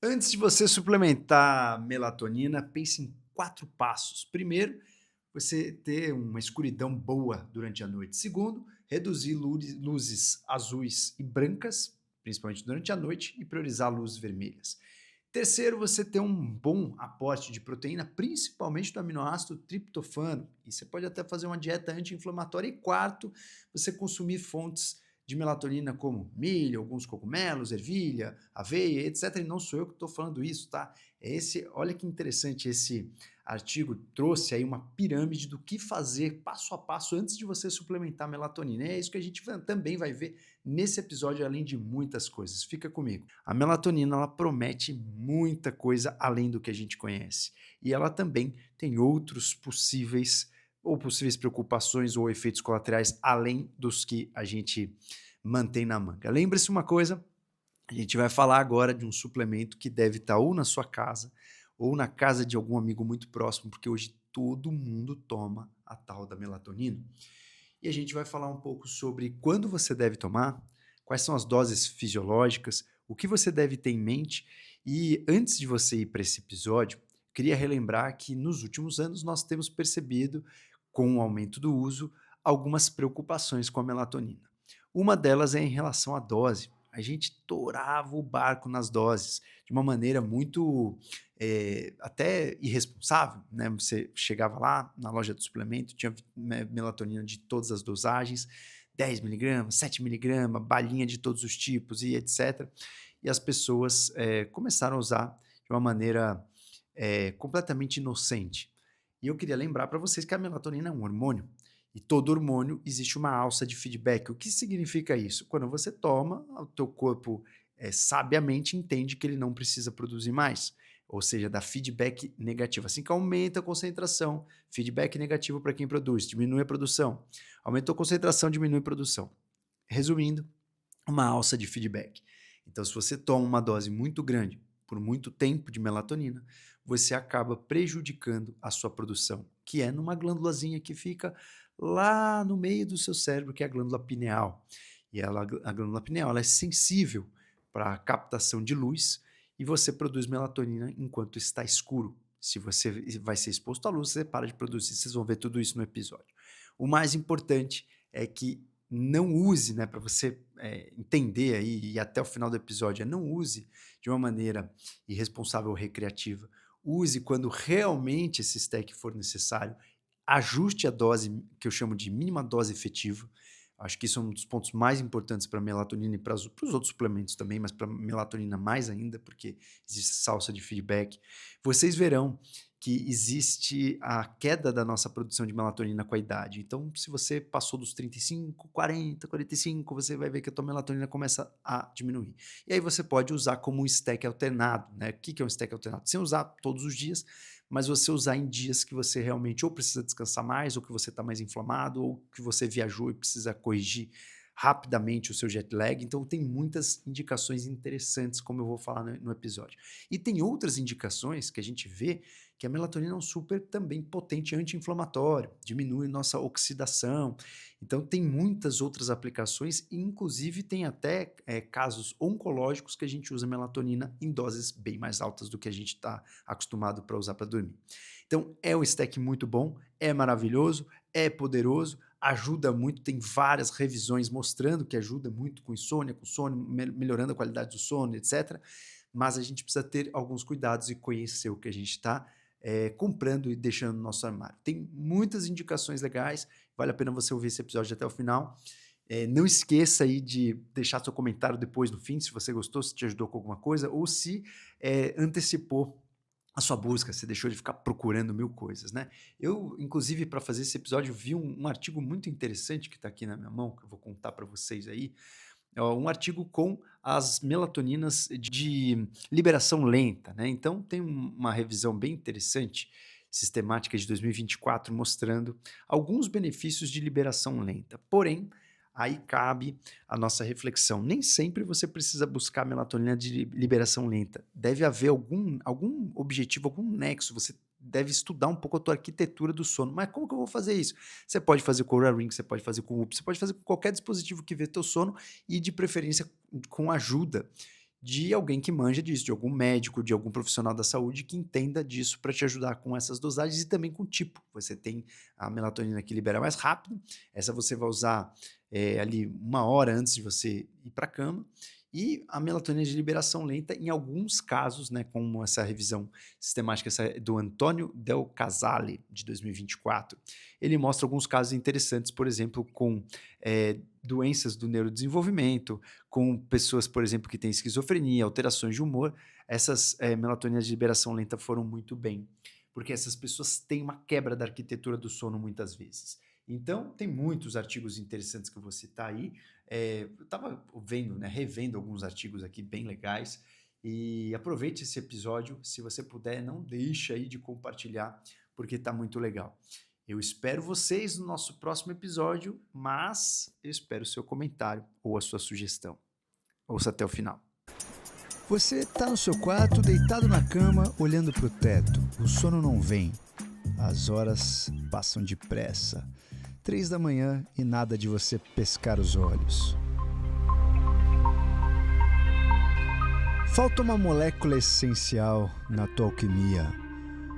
Antes de você suplementar melatonina, pense em 4 passos. Primeiro, você ter uma escuridão boa durante a noite. Segundo, reduzir luzes azuis e brancas, principalmente durante a noite, e priorizar luzes vermelhas. Terceiro, você ter um bom aporte de proteína, principalmente do aminoácido triptofano. E você pode até fazer uma dieta anti-inflamatória. E quarto, você consumir fontes de melatonina como milho, alguns cogumelos, ervilha, aveia, etc. E não sou eu que estou falando isso, tá? Olha que interessante, esse artigo trouxe aí uma pirâmide do que fazer passo a passo antes de você suplementar melatonina. É isso que a gente também vai ver nesse episódio, além de muitas coisas. Fica comigo. A melatonina, ela promete muita coisa além do que a gente conhece. E ela também tem outros possíveis preocupações ou efeitos colaterais além dos que a gente mantém na manga. Lembre-se uma coisa, a gente vai falar agora de um suplemento que deve estar ou na sua casa ou na casa de algum amigo muito próximo, porque hoje todo mundo toma a tal da melatonina. E a gente vai falar um pouco sobre quando você deve tomar, quais são as doses fisiológicas, o que você deve ter em mente. E antes de você ir para esse episódio, queria relembrar que nos últimos anos nós temos percebido, com o aumento do uso, algumas preocupações com a melatonina. Uma delas é em relação à dose. A gente torava o barco nas doses de uma maneira muito até irresponsável, né? Você chegava lá na loja de suplemento, tinha melatonina de todas as dosagens, 10 miligramas, 7 miligramas, balinha de todos os tipos e etc. E as pessoas começaram a usar de uma maneira completamente inocente. E eu queria lembrar para vocês que a melatonina é um hormônio. E todo hormônio existe uma alça de feedback. O que significa isso? Quando você toma, o teu corpo sabiamente entende que ele não precisa produzir mais. Ou seja, dá feedback negativo. Assim que aumenta a concentração, feedback negativo para quem produz, diminui a produção. Aumentou a concentração, diminui a produção. Resumindo, uma alça de feedback. Então, se você toma uma dose muito grande por muito tempo de melatonina, você acaba prejudicando a sua produção, que é numa glândulazinha que fica lá no meio do seu cérebro, que é a glândula pineal. E a glândula pineal ela é sensível para a captação de luz e você produz melatonina enquanto está escuro. Se você vai ser exposto à luz, você para de produzir. Vocês vão ver tudo isso no episódio. O mais importante é que não use, né, para você entender aí e até o final do episódio, não use de uma maneira irresponsável ou recreativa. Use quando realmente esse stack for necessário. Ajuste a dose, que eu chamo de mínima dose efetiva. Acho que isso é um dos pontos mais importantes para a melatonina e para os outros suplementos também, mas para a melatonina mais ainda, porque existe essa alça de feedback. Vocês verão que existe a queda da nossa produção de melatonina com a idade. Então, se você passou dos 35, 40, 45, você vai ver que a tua melatonina começa a diminuir. E aí você pode usar como um stack alternado, né? O que é um stack alternado? Sem usar todos os dias, mas você usar em dias que você realmente ou precisa descansar mais, ou que você está mais inflamado, ou que você viajou e precisa corrigir rapidamente o seu jet lag. Então, tem muitas indicações interessantes, como eu vou falar no episódio. E tem outras indicações que a gente vê que a melatonina é um super também potente anti-inflamatório, diminui nossa oxidação. Então, tem muitas outras aplicações, inclusive tem até casos oncológicos que a gente usa melatonina em doses bem mais altas do que a gente está acostumado para usar para dormir. Então, é um stack muito bom, é maravilhoso, é poderoso, ajuda muito, tem várias revisões mostrando que ajuda muito com insônia, com sono, melhorando a qualidade do sono, etc. Mas a gente precisa ter alguns cuidados e conhecer o que a gente está comprando e deixando no nosso armário. Tem muitas indicações legais, vale a pena você ouvir esse episódio até o final. Não esqueça aí de deixar seu comentário depois no fim, se você gostou, se te ajudou com alguma coisa, ou se antecipou a sua busca, você deixou de ficar procurando mil coisas, né? Eu, inclusive, para fazer esse episódio, vi um artigo muito interessante que está aqui na minha mão, que eu vou contar para vocês aí. É um artigo com as melatoninas de liberação lenta, né? Então, tem uma revisão bem interessante, sistemática de 2024, mostrando alguns benefícios de liberação lenta. Porém, aí cabe a nossa reflexão. Nem sempre você precisa buscar melatonina de liberação lenta. Deve haver algum objetivo, algum nexo. Você deve estudar um pouco a tua arquitetura do sono. Mas como que eu vou fazer isso? Você pode fazer com o Oura Ring, você pode fazer com o Whoop, você pode fazer com qualquer dispositivo que vê teu sono e de preferência com ajuda de alguém que manja disso, de algum médico, de algum profissional da saúde que entenda disso para te ajudar com essas dosagens e também com o tipo. Você tem a melatonina que libera mais rápido, essa você vai usar ali 1 hora antes de você ir para a cama, e a melatonina de liberação lenta, em alguns casos, né, como essa revisão sistemática do Antônio Del Casale, de 2024, ele mostra alguns casos interessantes, por exemplo, com doenças do neurodesenvolvimento, com pessoas, por exemplo, que têm esquizofrenia, alterações de humor. Essas melatoninas de liberação lenta foram muito bem, porque essas pessoas têm uma quebra da arquitetura do sono muitas vezes. Então, tem muitos artigos interessantes que eu vou citar aí. Eu estava vendo, né, revendo alguns artigos aqui bem legais. E aproveite esse episódio, se você puder, não deixe aí de compartilhar, porque está muito legal. Eu espero vocês no nosso próximo episódio, mas eu espero o seu comentário ou a sua sugestão. Ouça até o final. Você está no seu quarto, deitado na cama, olhando para o teto. O sono não vem. As horas passam depressa. 3 da manhã e nada de você pescar os olhos. Falta uma molécula essencial na tua alquimia.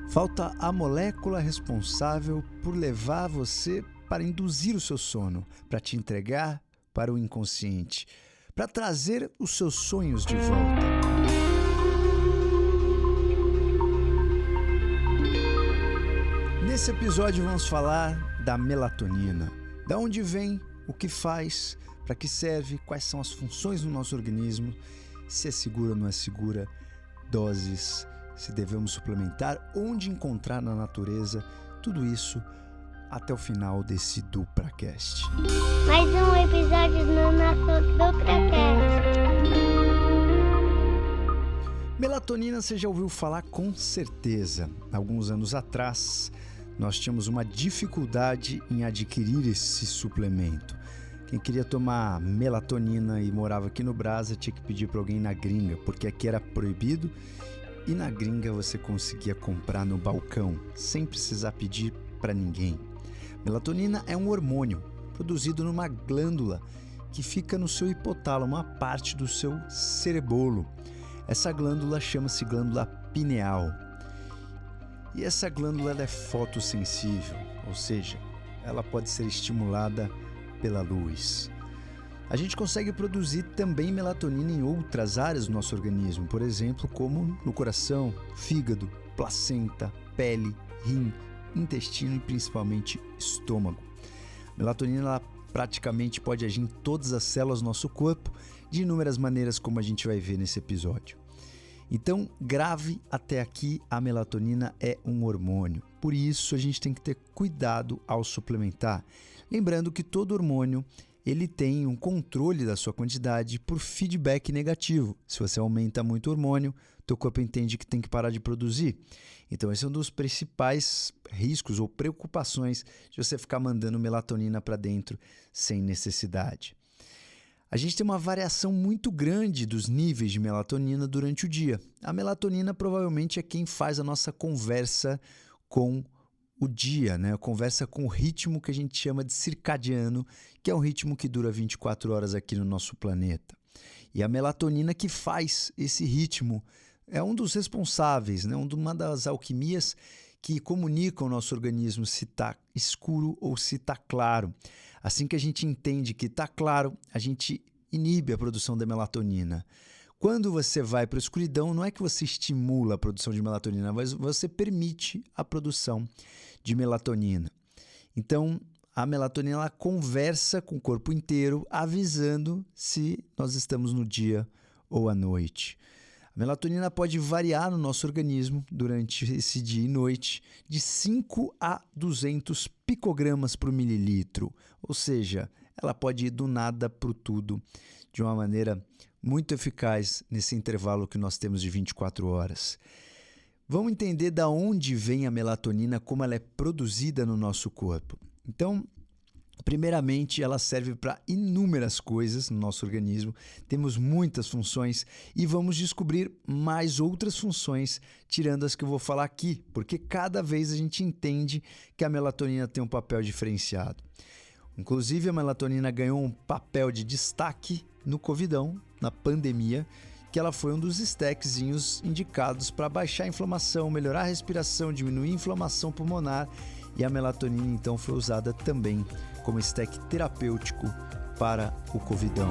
Falta a molécula responsável por levar você para induzir o seu sono, para te entregar para o inconsciente, para trazer os seus sonhos de volta. Nesse episódio vamos falar da melatonina. Da onde vem, o que faz, para que serve, quais são as funções do nosso organismo, se é segura ou não é segura, doses, se devemos suplementar, onde encontrar na natureza, tudo isso até o final desse DupraCast. Mais um episódio no nosso DupraCast. Melatonina você já ouviu falar com certeza. Alguns anos atrás, nós tínhamos uma dificuldade em adquirir esse suplemento. Quem queria tomar melatonina e morava aqui no Brasa tinha que pedir para alguém na gringa, porque aqui era proibido e na gringa você conseguia comprar no balcão, sem precisar pedir para ninguém. Melatonina é um hormônio produzido numa glândula que fica no seu hipotálamo, uma parte do seu cerebolo. Essa glândula chama-se glândula pineal. E essa glândula ela é fotossensível, ou seja, ela pode ser estimulada pela luz. A gente consegue produzir também melatonina em outras áreas do nosso organismo, por exemplo, como no coração, fígado, placenta, pele, rim, intestino e principalmente estômago. A melatonina ela praticamente pode agir em todas as células do nosso corpo, de inúmeras maneiras, como a gente vai ver nesse episódio. Então, grave até aqui, a melatonina é um hormônio. Por isso, a gente tem que ter cuidado ao suplementar. Lembrando que todo hormônio ele tem um controle da sua quantidade por feedback negativo. Se você aumenta muito o hormônio, teu corpo entende que tem que parar de produzir. Então, esse é um dos principais riscos ou preocupações de você ficar mandando melatonina para dentro sem necessidade. A gente tem uma variação muito grande dos níveis de melatonina durante o dia. A melatonina provavelmente é quem faz a nossa conversa com o dia, né? A conversa com o ritmo que a gente chama de circadiano, que é um ritmo que dura 24 horas aqui no nosso planeta. E a melatonina que faz esse ritmo é um dos responsáveis, né? Uma das alquimias que comunicam ao nosso organismo se está escuro ou se está claro. Assim que a gente entende que está claro, a gente inibe a produção da melatonina. Quando você vai para a escuridão, não é que você estimula a produção de melatonina, mas você permite a produção de melatonina. Então, a melatonina ela conversa com o corpo inteiro, avisando se nós estamos no dia ou à noite. A melatonina pode variar no nosso organismo durante esse dia e noite de 5 a 200 picogramas por mililitro, ou seja, ela pode ir do nada para o tudo de uma maneira muito eficaz nesse intervalo que nós temos de 24 horas. Vamos entender de onde vem a melatonina, como ela é produzida no nosso corpo. Então, primeiramente, ela serve para inúmeras coisas no nosso organismo, temos muitas funções e vamos descobrir mais outras funções, tirando as que eu vou falar aqui, porque cada vez a gente entende que a melatonina tem um papel diferenciado. Inclusive, a melatonina ganhou um papel de destaque no Covidão, na pandemia, que ela foi um dos stackzinhos indicados para baixar a inflamação, melhorar a respiração, diminuir a inflamação pulmonar, e a melatonina então foi usada também como stack terapêutico para o covidão.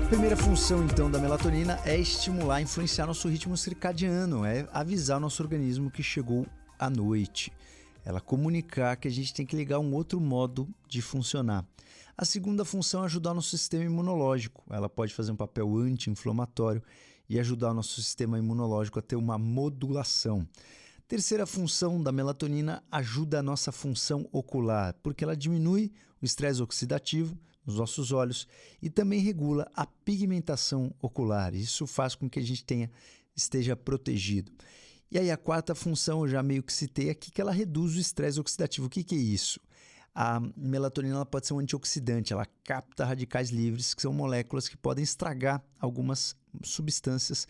A primeira função então da melatonina é estimular, influenciar nosso ritmo circadiano, é avisar o nosso organismo que chegou a noite. Ela comunicar que a gente tem que ligar um outro modo de funcionar. A segunda função é ajudar o nosso sistema imunológico. Ela pode fazer um papel anti-inflamatório e ajudar o nosso sistema imunológico a ter uma modulação. Terceira função da melatonina ajuda a nossa função ocular, porque ela diminui o estresse oxidativo nos nossos olhos e também regula a pigmentação ocular. Isso faz com que a gente esteja protegido. E aí a quarta função, eu já meio que citei aqui, que ela reduz o estresse oxidativo. O que é isso? A melatonina ela pode ser um antioxidante, ela capta radicais livres, que são moléculas que podem estragar algumas substâncias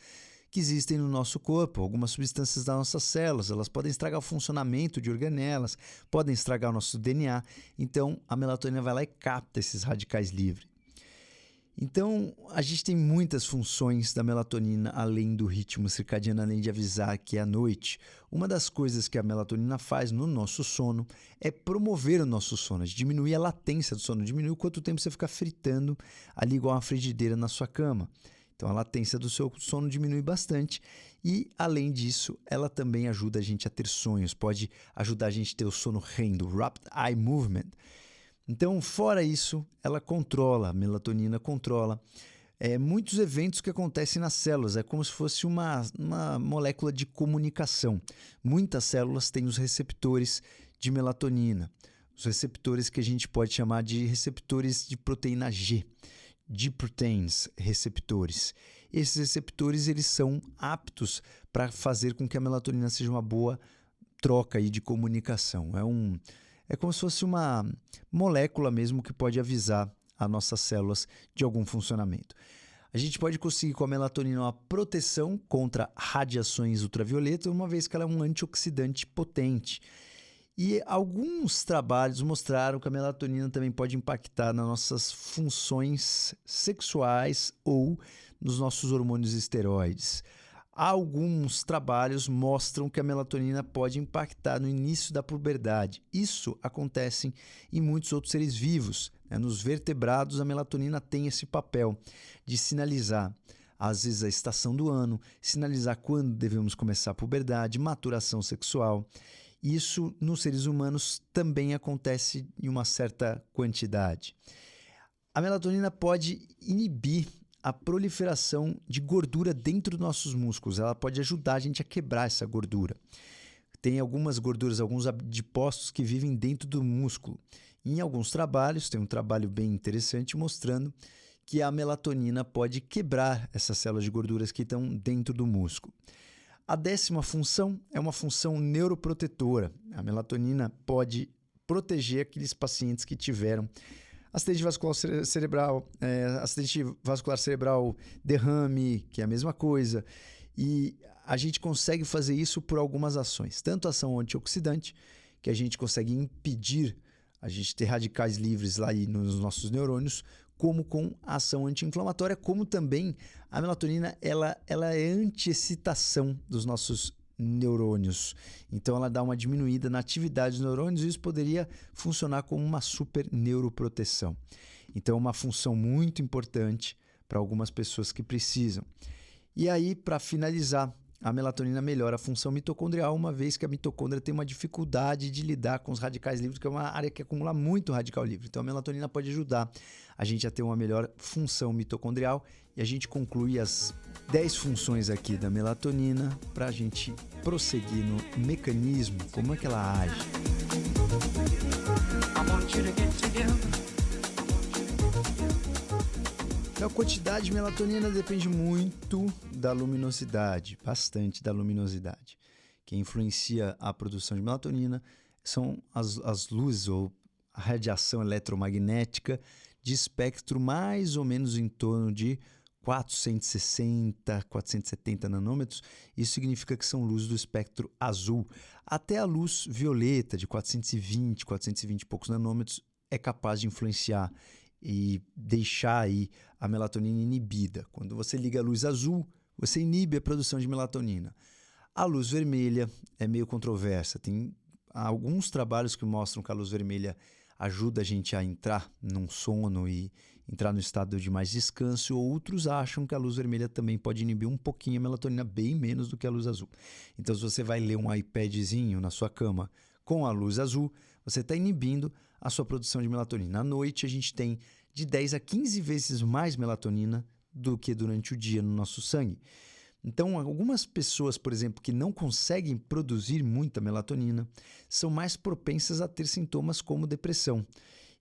que existem no nosso corpo, algumas substâncias das nossas células, elas podem estragar o funcionamento de organelas, podem estragar o nosso DNA, então a melatonina vai lá e capta esses radicais livres. Então, a gente tem muitas funções da melatonina além do ritmo circadiano, além de avisar que é a noite. Uma das coisas que a melatonina faz no nosso sono é promover o nosso sono, diminuir a latência do sono, diminuir o quanto tempo você fica fritando ali igual uma frigideira na sua cama. Então, a latência do seu sono diminui bastante e, além disso, ela também ajuda a gente a ter sonhos, pode ajudar a gente a ter o sono REM, Rapid Eye Movement. Então, fora isso, a melatonina controla muitos eventos que acontecem nas células. É como se fosse uma molécula de comunicação. Muitas células têm os receptores de melatonina, os receptores que a gente pode chamar de receptores de proteína G, G-proteins receptores. Esses receptores eles são aptos para fazer com que a melatonina seja uma boa troca aí de comunicação. É como se fosse uma molécula mesmo que pode avisar as nossas células de algum funcionamento. A gente pode conseguir com a melatonina uma proteção contra radiações ultravioletas, uma vez que ela é um antioxidante potente. E alguns trabalhos mostraram que a melatonina também pode impactar nas nossas funções sexuais ou nos nossos hormônios esteroides. Alguns trabalhos mostram que a melatonina pode impactar no início da puberdade. Isso acontece em muitos outros seres vivos. Nos vertebrados, a melatonina tem esse papel de sinalizar, às vezes, a estação do ano, sinalizar quando devemos começar a puberdade, maturação sexual. Isso, nos seres humanos, também acontece em uma certa quantidade. A melatonina pode inibir a proliferação de gordura dentro dos nossos músculos. Ela pode ajudar a gente a quebrar essa gordura. Tem algumas gorduras, alguns adipócitos que vivem dentro do músculo. Em alguns trabalhos, tem um trabalho bem interessante mostrando que a melatonina pode quebrar essas células de gorduras que estão dentro do músculo. A 10ª função é uma função neuroprotetora. A melatonina pode proteger aqueles pacientes que tiveram acidente vascular cerebral, derrame, que é a mesma coisa. E a gente consegue fazer isso por algumas ações. Tanto a ação antioxidante, que a gente consegue impedir a gente ter radicais livres lá nos nossos neurônios, como com a ação anti-inflamatória, como também a melatonina ela é anti-excitação dos nossos neurônios. Então ela dá uma diminuída na atividade dos neurônios e isso poderia funcionar como uma super neuroproteção. Então é uma função muito importante para algumas pessoas que precisam. E aí, para finalizar, a melatonina melhora a função mitocondrial, uma vez que a mitocôndria tem uma dificuldade de lidar com os radicais livres, que é uma área que acumula muito radical livre. Então a melatonina pode ajudar a gente a ter uma melhor função mitocondrial e a gente conclui as 10 funções aqui da melatonina para a gente prosseguir no mecanismo, como é que ela age. Então, a quantidade de melatonina depende muito da luminosidade, bastante da luminosidade. Quem influencia a produção de melatonina são as luzes ou a radiação eletromagnética de espectro mais ou menos em torno de 460, 470 nanômetros. Isso significa que são luzes do espectro azul. Até a luz violeta de 420 e poucos nanômetros é capaz de influenciar e deixar aí a melatonina inibida. Quando você liga a luz azul, você inibe a produção de melatonina. A luz vermelha é meio controversa. Tem alguns trabalhos que mostram que a luz vermelha ajuda a gente a entrar num sono e entrar no estado de mais descanso. Outros acham que a luz vermelha também pode inibir um pouquinho a melatonina, bem menos do que a luz azul. Então, se você vai ler um iPadzinho na sua cama com a luz azul, você está inibindo a sua produção de melatonina. À noite, a gente tem de 10 a 15 vezes mais melatonina do que durante o dia no nosso sangue. Então, algumas pessoas, por exemplo, que não conseguem produzir muita melatonina, são mais propensas a ter sintomas como depressão.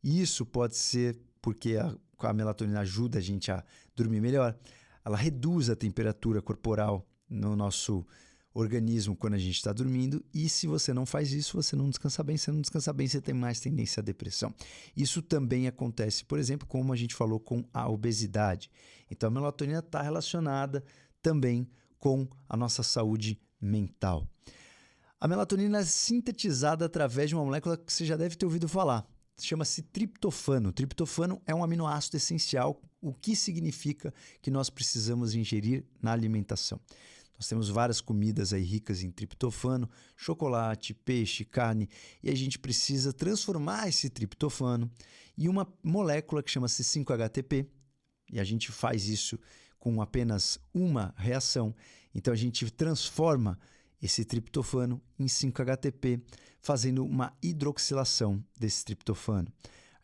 E isso pode ser porque a melatonina ajuda a gente a dormir melhor. Ela reduz a temperatura corporal no nosso organismo quando a gente está dormindo, e se você não faz isso, você não descansa bem. Se não descansa bem, você tem mais tendência à depressão. Isso também acontece, por exemplo, como a gente falou, com a obesidade. Então, a melatonina está relacionada também com a nossa saúde mental. A melatonina é sintetizada através de uma molécula que você já deve ter ouvido falar. Chama-se triptofano. O triptofano é um aminoácido essencial, o que significa que nós precisamos ingerir na alimentação. Nós temos várias comidas aí ricas em triptofano, chocolate, peixe, carne, e a gente precisa transformar esse triptofano em uma molécula que chama-se 5-HTP, e a gente faz isso com apenas uma reação. Então a gente transforma esse triptofano em 5-HTP, fazendo uma hidroxilação desse triptofano.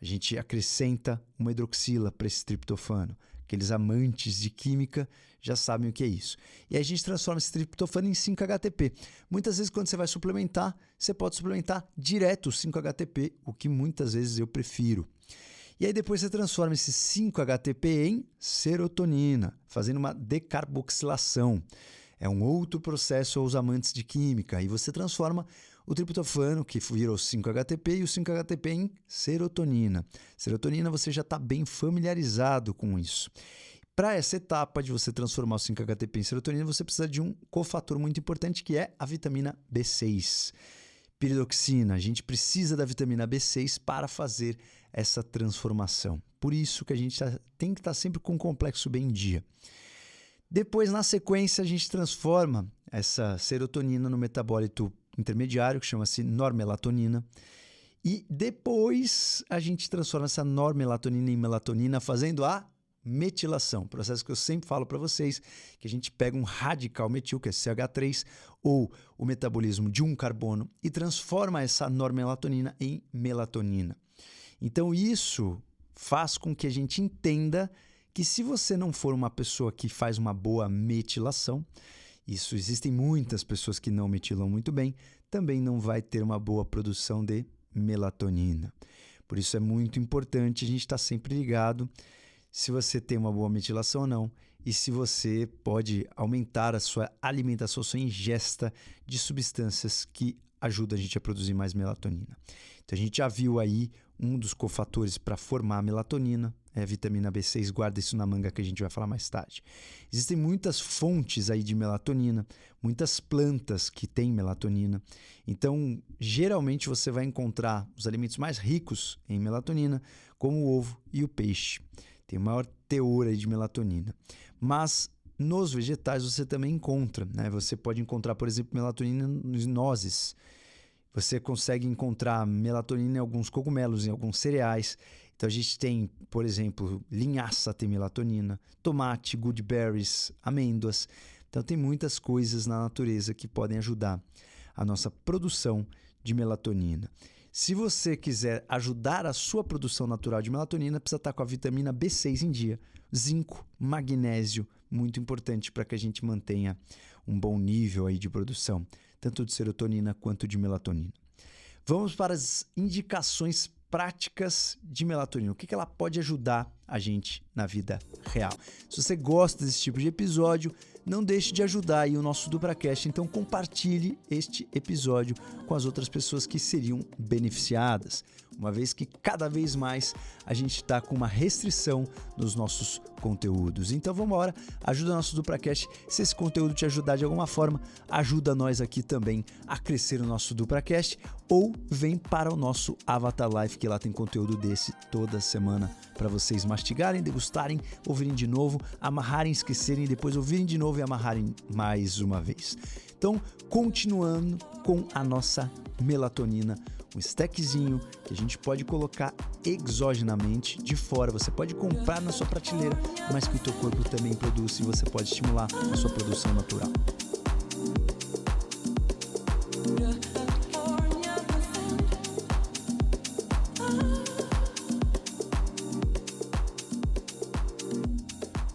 A gente acrescenta uma hidroxila para esse triptofano. Aqueles amantes de química já sabem o que é isso. E aí a gente transforma esse triptofano em 5-HTP. Muitas vezes, quando você vai suplementar, você pode suplementar direto o 5-HTP, o que muitas vezes eu prefiro. E aí depois você transforma esse 5-HTP em serotonina, fazendo uma decarboxilação. É um outro processo aos amantes de química. E você transforma o triptofano, que virou 5-HTP, e o 5-HTP em serotonina. Serotonina, você já está bem familiarizado com isso. Para essa etapa de você transformar o 5-HTP em serotonina, você precisa de um cofator muito importante, que é a vitamina B6. Piridoxina, a gente precisa da vitamina B6 para fazer essa transformação. Por isso que a gente tem que estar sempre com o complexo bem em dia. Depois, na sequência, a gente transforma essa serotonina no metabólito intermediário, que chama-se normelatonina. E depois a gente transforma essa normelatonina em melatonina, fazendo a metilação. Processo que eu sempre falo para vocês, que a gente pega um radical metil, que é CH3, ou o metabolismo de um carbono, e transforma essa normelatonina em melatonina. Então isso faz com que a gente entenda que se você não for uma pessoa que faz uma boa metilação, existem muitas pessoas que não metilam muito bem, também não vai ter uma boa produção de melatonina. Por isso é muito importante a gente estar sempre ligado se você tem uma boa metilação ou não, e se você pode aumentar a sua alimentação, a sua ingesta de substâncias que ajudam a gente a produzir mais melatonina. Então a gente já viu aí um dos cofatores para formar a melatonina, é a vitamina B6, guarda isso na manga que a gente vai falar mais tarde. Existem muitas fontes aí de melatonina, muitas plantas que têm melatonina. Então, geralmente você vai encontrar os alimentos mais ricos em melatonina, como o ovo e o peixe. Tem o maior teor aí de melatonina. Mas nos vegetais você também encontra, né? Você pode encontrar, por exemplo, melatonina nas nozes. Você consegue encontrar melatonina em alguns cogumelos, em alguns cereais. Então a gente tem, por exemplo, linhaça tem melatonina, tomate, goodberries, amêndoas. Então tem muitas coisas na natureza que podem ajudar a nossa produção de melatonina. Se você quiser ajudar a sua produção natural de melatonina, precisa estar com a vitamina B6 em dia, zinco, magnésio, muito importante para que a gente mantenha um bom nível aí de produção, tanto de serotonina quanto de melatonina. Vamos para as indicações práticas de melatonina. O que ela pode ajudar a gente na vida real. Se você gosta desse tipo de episódio, não deixe de ajudar aí o nosso DupraCast. Então compartilhe este episódio com as outras pessoas que seriam beneficiadas. uma vez que cada vez mais a gente está com uma restrição nos nossos conteúdos. Então vamos embora, ajuda nosso DupraCast. Se esse conteúdo te ajudar de alguma forma, ajuda nós aqui também a crescer o nosso DupraCast, ou vem para o nosso Avatar Life, que lá tem conteúdo desse toda semana para vocês mastigarem, degustarem, ouvirem de novo, amarrarem, esquecerem, depois ouvirem de novo e amarrarem mais uma vez. Então, continuando com a nossa melatonina, um stackzinho que a gente pode colocar exogenamente de fora. Você pode comprar na sua prateleira, mas que o teu corpo também produz e você pode estimular a sua produção natural.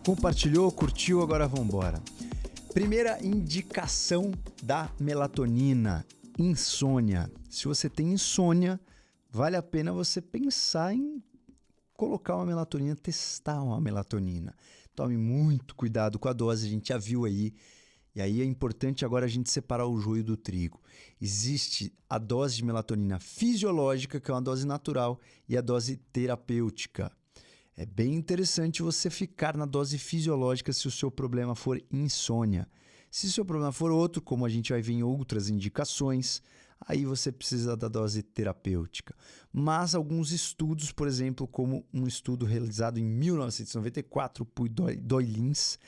Compartilhou, curtiu, agora vamos embora. Primeira indicação da melatonina: insônia. Se você tem insônia, vale a pena você pensar em colocar uma melatonina, testar uma melatonina. Tome muito cuidado com a dose, a gente já viu aí. E aí é importante agora a gente separar o joio do trigo. Existe a dose de melatonina fisiológica, que é uma dose natural, e a dose terapêutica. É bem interessante você ficar na dose fisiológica se o seu problema for insônia. Se o seu problema for outro, como a gente vai ver em outras indicações, aí você precisa da dose terapêutica. Mas alguns estudos, por exemplo, como um estudo realizado em 1994 por Doylins,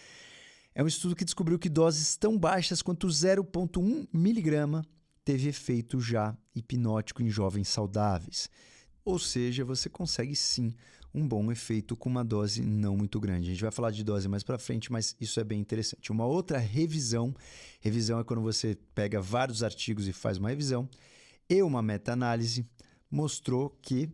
é um estudo que descobriu que doses tão baixas quanto 0,1 miligrama teve efeito já hipnótico em jovens saudáveis. Ou seja, você consegue sim um bom efeito com uma dose não muito grande. A gente vai falar de dose mais para frente, mas isso é bem interessante. Uma outra revisão é quando você pega vários artigos e faz uma revisão, e uma meta-análise mostrou que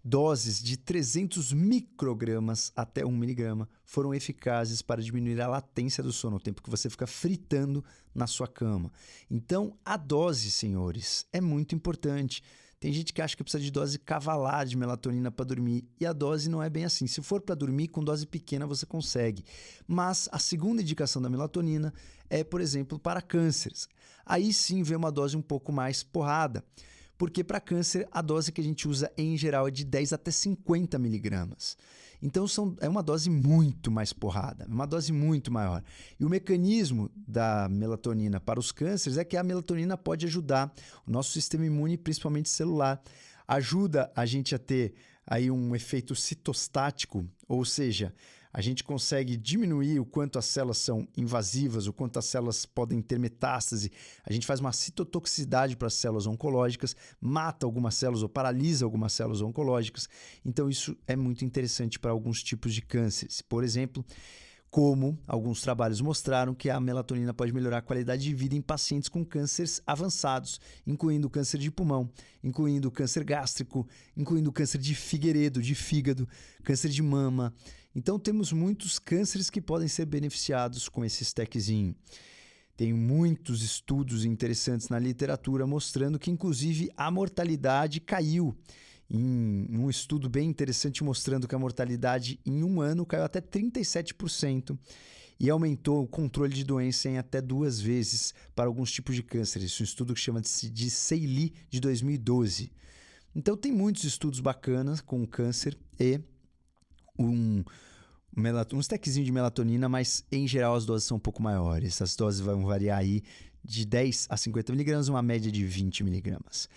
doses de 300 microgramas até 1 miligrama foram eficazes para diminuir a latência do sono, o tempo que você fica fritando na sua cama. Então, a dose, senhores, é muito importante. Tem gente que acha que precisa de dose cavalar de melatonina para dormir, e a dose não é bem assim. Se for para dormir, com dose pequena você consegue. Mas a segunda indicação da melatonina é, por exemplo, para cânceres. Aí sim vem uma dose um pouco mais porrada, porque para câncer a dose que a gente usa em geral é de 10 até 50 miligramas. Então é uma dose muito mais porrada, uma dose muito maior. E o mecanismo da melatonina para os cânceres é que a melatonina pode ajudar o nosso sistema imune, principalmente celular. Ajuda a gente a ter aí um efeito citostático, ou seja, a gente consegue diminuir o quanto as células são invasivas, o quanto as células podem ter metástase. A gente faz uma citotoxicidade para as células oncológicas, mata algumas células ou paralisa algumas células oncológicas. Então isso é muito interessante para alguns tipos de cânceres. Por exemplo, como alguns trabalhos mostraram que a melatonina pode melhorar a qualidade de vida em pacientes com cânceres avançados, incluindo câncer de pulmão, incluindo câncer gástrico, incluindo câncer de fígado, câncer de mama. Então temos muitos cânceres que podem ser beneficiados com esse stackzinho. Tem muitos estudos interessantes na literatura mostrando que inclusive a mortalidade caiu. Em um estudo bem interessante mostrando que a mortalidade em um ano caiu até 37% e aumentou o controle de doença em até 2 vezes para alguns tipos de câncer. Isso é um estudo que chama-se de Seili, de 2012. Então tem muitos estudos bacanas com câncer e um stackzinho de melatonina, mas em geral as doses são um pouco maiores. As doses vão variar aí de 10 a 50 miligramas, uma média de 20 miligramas.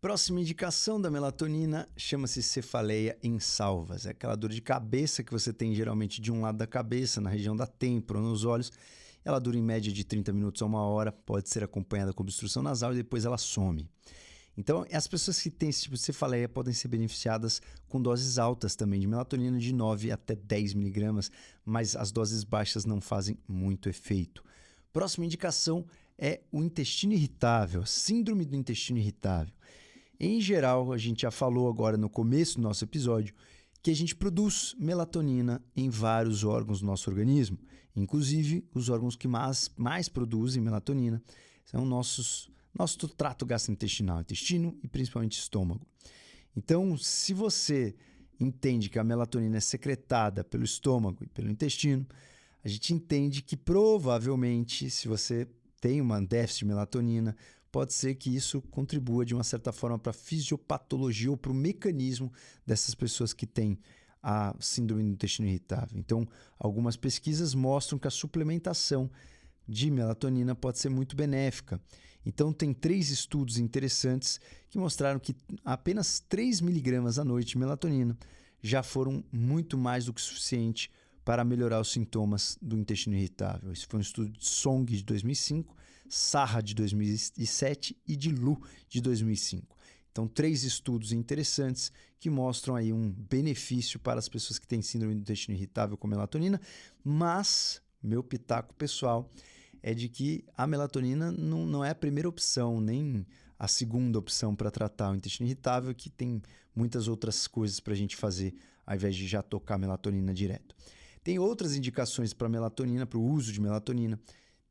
Próxima indicação da melatonina chama-se cefaleia insalvas. É aquela dor de cabeça que você tem geralmente de um lado da cabeça, na região da têmpora, nos olhos. Ela dura em média de 30 minutos a 1 hora, pode ser acompanhada com obstrução nasal e depois ela some. Então, as pessoas que têm esse tipo de cefaleia podem ser beneficiadas com doses altas também de melatonina, de 9 até 10 miligramas, mas as doses baixas não fazem muito efeito. Próxima indicação é o intestino irritável, síndrome do intestino irritável. Em geral, a gente já falou agora no começo do nosso episódio que a gente produz melatonina em vários órgãos do nosso organismo. Inclusive, os órgãos que mais produzem melatonina são nosso trato gastrointestinal, intestino e principalmente estômago. Então, se você entende que a melatonina é secretada pelo estômago e pelo intestino, a gente entende que provavelmente, se você tem um déficit de melatonina, pode ser que isso contribua de uma certa forma para a fisiopatologia ou para o mecanismo dessas pessoas que têm a síndrome do intestino irritável. Então, algumas pesquisas mostram que a suplementação de melatonina pode ser muito benéfica. Então, tem 3 estudos interessantes que mostraram que apenas 3 miligramas à noite de melatonina já foram muito mais do que suficiente para melhorar os sintomas do intestino irritável. Esse foi um estudo de Song de 2005, Sarra de 2007 e de Lu de 2005. Então, 3 estudos interessantes que mostram aí um benefício para as pessoas que têm síndrome do intestino irritável com melatonina, mas meu pitaco pessoal é de que a melatonina não é a primeira opção, nem a segunda opção para tratar o intestino irritável, que tem muitas outras coisas para a gente fazer, ao invés de já tocar a melatonina direto. Tem outras indicações para melatonina, para o uso de melatonina.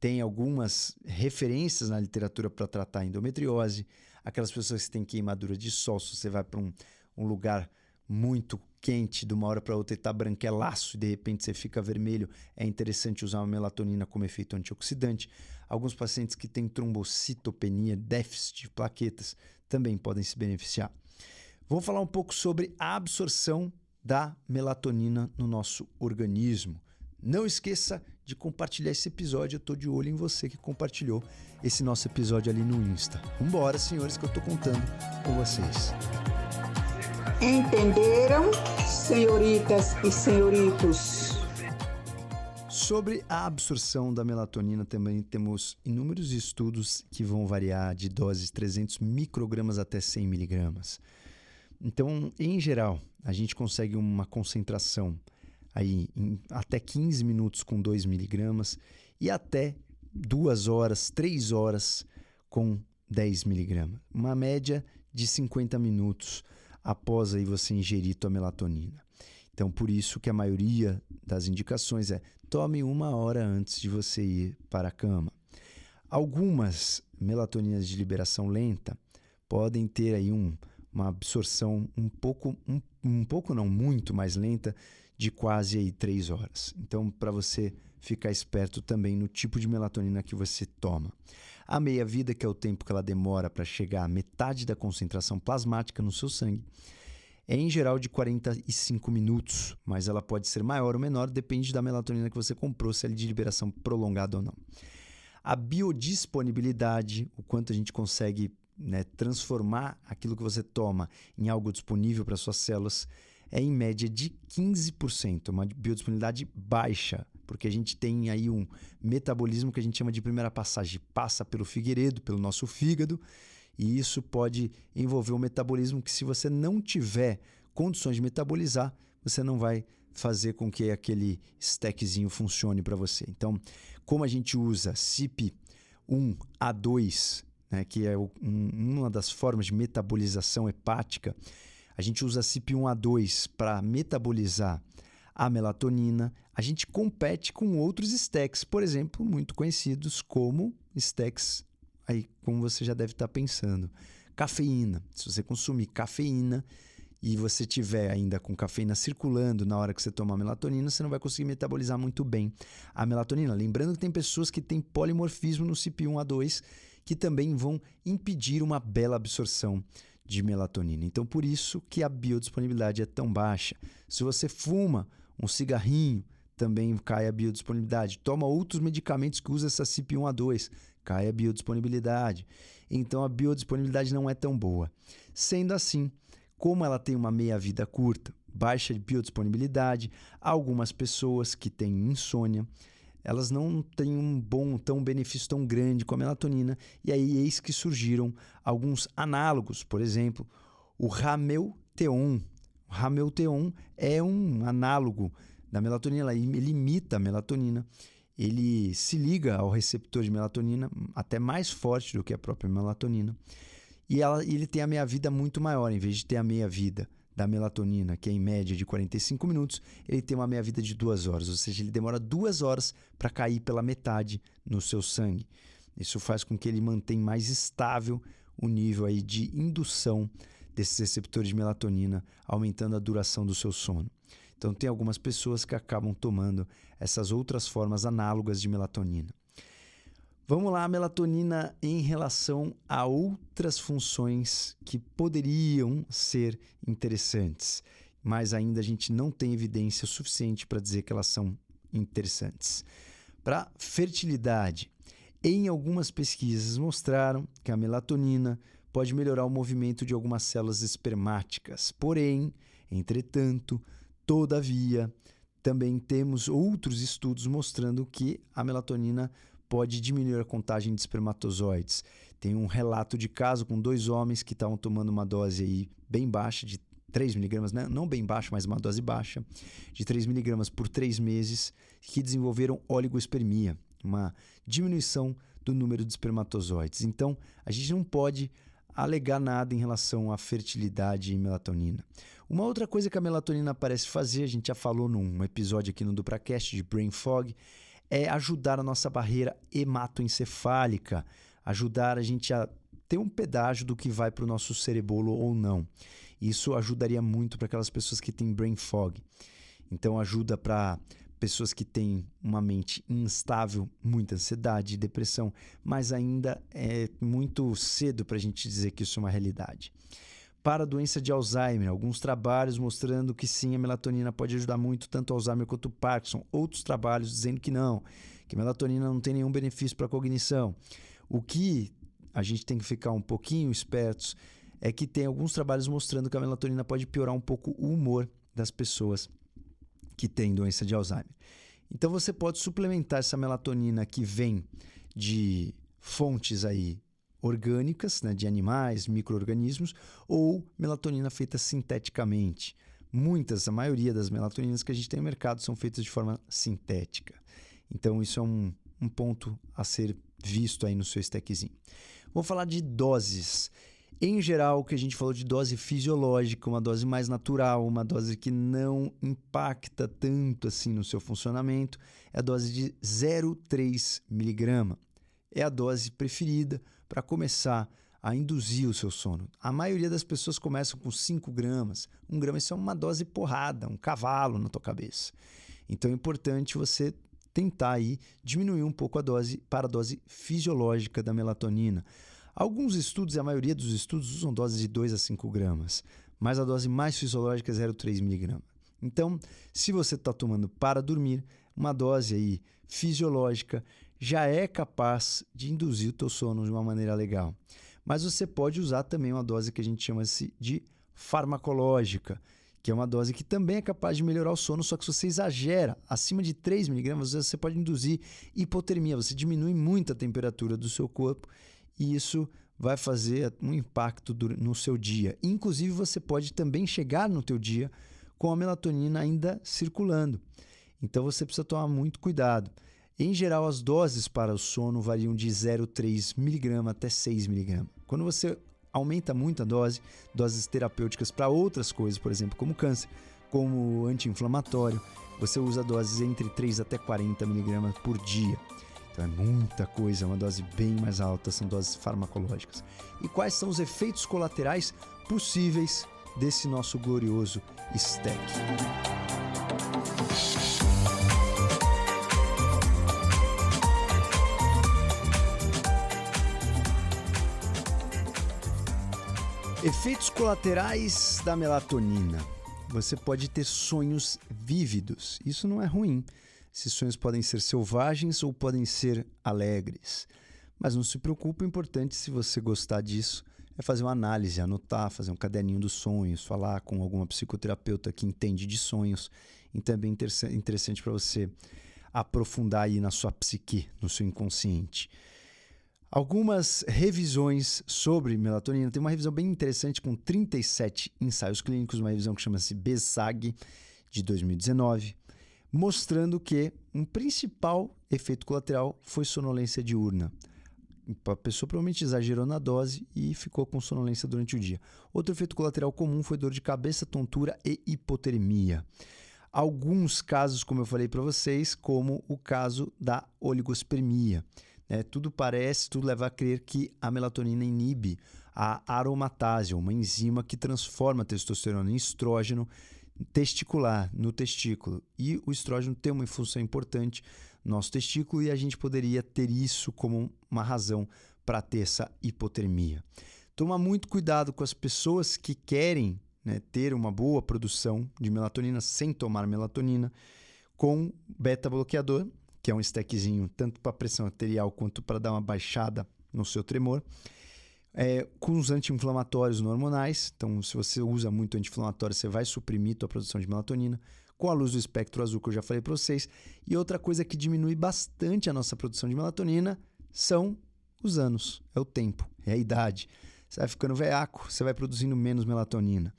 Tem algumas referências na literatura para tratar a endometriose. Aquelas pessoas que têm queimadura de sol, se você vai para um lugar muito quente, de uma hora para outra e está branquelaço e de repente você fica vermelho, é interessante usar uma melatonina como efeito antioxidante. Alguns pacientes que têm trombocitopenia, déficit de plaquetas, também podem se beneficiar. Vou falar um pouco sobre a absorção da melatonina no nosso organismo. Não esqueça de compartilhar esse episódio. Eu estou de olho em você que compartilhou esse nosso episódio ali no Insta. Vambora, senhores, que eu estou contando com vocês. Entenderam, senhoritas e senhoritos? Sobre a absorção da melatonina também temos inúmeros estudos que vão variar de doses 300 microgramas até 100 miligramas. Então, em geral, a gente consegue uma concentração aí em até 15 minutos com 2 miligramas e até 2 horas, 3 horas com 10 miligramas. Uma média de 50 minutos após aí você ingerir tua melatonina. Então, por isso que a maioria das indicações é tome 1 hora antes de você ir para a cama. Algumas melatoninas de liberação lenta podem ter aí uma absorção muito mais lenta, de quase aí 3 horas. Então, para você ficar esperto também no tipo de melatonina que você toma. A meia-vida, que é o tempo que ela demora para chegar à metade da concentração plasmática no seu sangue, é em geral de 45 minutos, mas ela pode ser maior ou menor, depende da melatonina que você comprou, se é de liberação prolongada ou não. A biodisponibilidade, o quanto a gente consegue transformar aquilo que você toma em algo disponível para suas células, é em média de 15%, uma biodisponibilidade baixa, porque a gente tem aí um metabolismo que a gente chama de primeira passagem, passa pelo figueiredo, pelo nosso fígado, e isso pode envolver um metabolismo que, se você não tiver condições de metabolizar, você não vai fazer com que aquele stackzinho funcione para você. Então, como a gente usa CYP1A2, que é uma das formas de metabolização hepática, a gente usa CYP1A2 para metabolizar a melatonina. A gente compete com outros stacks, por exemplo, muito conhecidos como stacks, aí, como você já deve estar pensando, cafeína. Se você consumir cafeína e você tiver ainda com cafeína circulando na hora que você toma a melatonina, você não vai conseguir metabolizar muito bem a melatonina. Lembrando que tem pessoas que têm polimorfismo no CYP1A2 que também vão impedir uma bela absorção de melatonina. Então, por isso que a biodisponibilidade é tão baixa. Se você fuma um cigarrinho, também cai a biodisponibilidade. Toma outros medicamentos que usam essa CYP1A2, cai a biodisponibilidade. Então, a biodisponibilidade não é tão boa. Sendo assim, como ela tem uma meia-vida curta, baixa de biodisponibilidade, algumas pessoas que têm insônia, elas não têm um benefício tão grande com a melatonina, e aí eis que surgiram alguns análogos, por exemplo, o Ramelteon. O Ramelteon é um análogo da melatonina, ele imita a melatonina, ele se liga ao receptor de melatonina, até mais forte do que a própria melatonina, e ele tem a meia-vida muito maior. Em vez de ter a meia-vida da melatonina, que é em média de 45 minutos, ele tem uma meia-vida de 2 horas, ou seja, ele demora 2 horas para cair pela metade no seu sangue. Isso faz com que ele mantenha mais estável o nível aí de indução desses receptores de melatonina, aumentando a duração do seu sono. Então, tem algumas pessoas que acabam tomando essas outras formas análogas de melatonina. Vamos lá, a melatonina em relação a outras funções que poderiam ser interessantes, mas ainda a gente não tem evidência suficiente para dizer que elas são interessantes. Para fertilidade, em algumas pesquisas mostraram que a melatonina pode melhorar o movimento de algumas células espermáticas. Porém, entretanto, todavia, também temos outros estudos mostrando que a melatonina pode diminuir a contagem de espermatozoides. Tem um relato de caso com 2 homens que estavam tomando uma dose aí bem baixa, de 3 miligramas, né? Não bem baixa, mas uma dose baixa, de 3 miligramas por 3 meses, que desenvolveram oligoespermia, uma diminuição do número de espermatozoides. Então, a gente não pode alegar nada em relação à fertilidade e melatonina. Uma outra coisa que a melatonina parece fazer, a gente já falou num episódio aqui no DupraCast de Brain Fog, é ajudar a nossa barreira hematoencefálica, ajudar a gente a ter um pedágio do que vai para o nosso cerebolo ou não. Isso ajudaria muito para aquelas pessoas que têm Brain Fog. Então ajuda para pessoas que têm uma mente instável, muita ansiedade, depressão, mas ainda é muito cedo para a gente dizer que isso é uma realidade. Para a doença de Alzheimer, alguns trabalhos mostrando que sim, a melatonina pode ajudar muito tanto o Alzheimer quanto o Parkinson. Outros trabalhos dizendo que não, que a melatonina não tem nenhum benefício para a cognição. O que a gente tem que ficar um pouquinho espertos é que tem alguns trabalhos mostrando que a melatonina pode piorar um pouco o humor das pessoas que têm doença de Alzheimer. Então você pode suplementar essa melatonina que vem de fontes aí orgânicas, né, de animais, micro-organismos, ou melatonina feita sinteticamente. A maioria das melatoninas que a gente tem no mercado são feitas de forma sintética. Então isso é um ponto a ser visto aí no seu stackzinho. Vou falar de doses. Em geral, o que a gente falou de dose fisiológica, uma dose mais natural, uma dose que não impacta tanto assim no seu funcionamento, é a dose de 0,3 miligrama. É a dose preferida para começar a induzir o seu sono. A maioria das pessoas começam com 5 gramas. 1 grama, isso é uma dose porrada, um cavalo na tua cabeça. Então é importante você tentar aí diminuir um pouco a dose para a dose fisiológica da melatonina. Alguns estudos, e a maioria dos estudos, usam doses de 2 a 5 gramas, mas a dose mais fisiológica é 0,3 miligrama. Então, se você está tomando para dormir, uma dose aí fisiológica já é capaz de induzir o teu sono de uma maneira legal. Mas você pode usar também uma dose que a gente chama de farmacológica, que é uma dose que também é capaz de melhorar o sono, só que se você exagera acima de 3 miligramas, você pode induzir hipotermia, você diminui muito a temperatura do seu corpo e isso vai fazer um impacto no seu dia. Inclusive, você pode também chegar no teu dia com a melatonina ainda circulando. Então, você precisa tomar muito cuidado. Em geral, as doses para o sono variam de 0,3 mg até 6 mg. Quando você aumenta muito a dose, doses terapêuticas para outras coisas, por exemplo, como câncer, como anti-inflamatório, você usa doses entre 3 até 40 mg por dia. Então é muita coisa, é uma dose bem mais alta, são doses farmacológicas. E quais são os efeitos colaterais possíveis desse nosso glorioso stack? Efeitos colaterais da melatonina. Você pode ter sonhos vívidos. Isso não é ruim. Esses sonhos podem ser selvagens ou podem ser alegres. Mas não se preocupe, o importante, se você gostar disso, é fazer uma análise, anotar, fazer um caderninho dos sonhos, falar com alguma psicoterapeuta que entende de sonhos. Então é bem interessante para você aprofundar aí na sua psique, no seu inconsciente. Algumas revisões sobre melatonina. Tem uma revisão bem interessante com 37 ensaios clínicos, uma revisão que chama-se BESAG, de 2019, mostrando que um principal efeito colateral foi sonolência diurna. A pessoa provavelmente exagerou na dose e ficou com sonolência durante o dia. Outro efeito colateral comum foi dor de cabeça, tontura e hipotermia. Alguns casos, como eu falei para vocês, como o caso da oligospermia. Tudo leva a crer que a melatonina inibe a aromatase, uma enzima que transforma a testosterona em estrógeno, testicular, no testículo. E o estrógeno tem uma função importante no nosso testículo e a gente poderia ter isso como uma razão para ter essa hipotermia. Toma muito cuidado com as pessoas que querem, né, ter uma boa produção de melatonina sem tomar melatonina, com beta-bloqueador, que é um stackzinho tanto para pressão arterial quanto para dar uma baixada no seu tremor, com os anti-inflamatórios não hormonais. Então, se você usa muito anti-inflamatório, você vai suprimir a produção de melatonina, com a luz do espectro azul que eu já falei para vocês. E outra coisa que diminui bastante a nossa produção de melatonina são os anos, é o tempo, é a idade. Você vai ficando velhaco, você vai produzindo menos melatonina.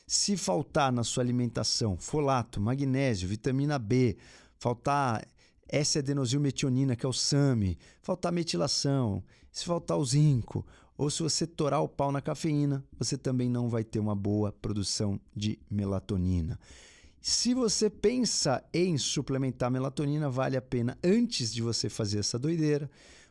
Se faltar na sua alimentação folato, magnésio, vitamina B, faltar S-adenosilmetionina, que é o SAMe, faltar metilação, se faltar o zinco, ou se você torar o pau na cafeína, você também não vai ter uma boa produção de melatonina. Se você pensa em suplementar melatonina, vale a pena, antes de você fazer essa doideira,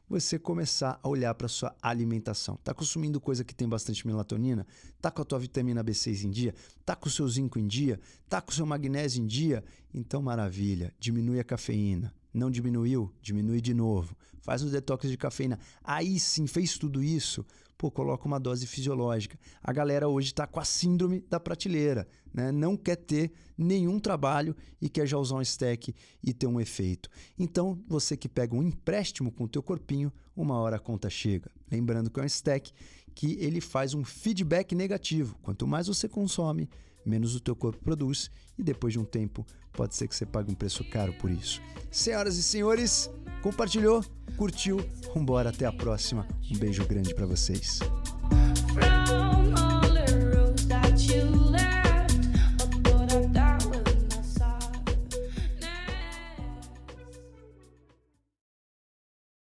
você começar a olhar para a sua alimentação. Está consumindo coisa que tem bastante melatonina? Está com a tua vitamina B6 em dia? Está com o seu zinco em dia? Está com o seu magnésio em dia? Então, maravilha, diminui a cafeína. Não diminuiu? Diminui de novo. Faz um detox de cafeína. Aí sim, fez tudo isso, coloca uma dose fisiológica. A galera hoje está com a síndrome da prateleira, né? Não quer ter nenhum trabalho e quer já usar um stack e ter um efeito. Então, você que pega um empréstimo com o teu corpinho, uma hora a conta chega. Lembrando que é um stack que ele faz um feedback negativo. Quanto mais você consome, menos o teu corpo produz e depois de um tempo pode ser que você pague um preço caro por isso. Senhoras e senhores, compartilhou, curtiu, vambora, até a próxima. Um beijo grande para vocês.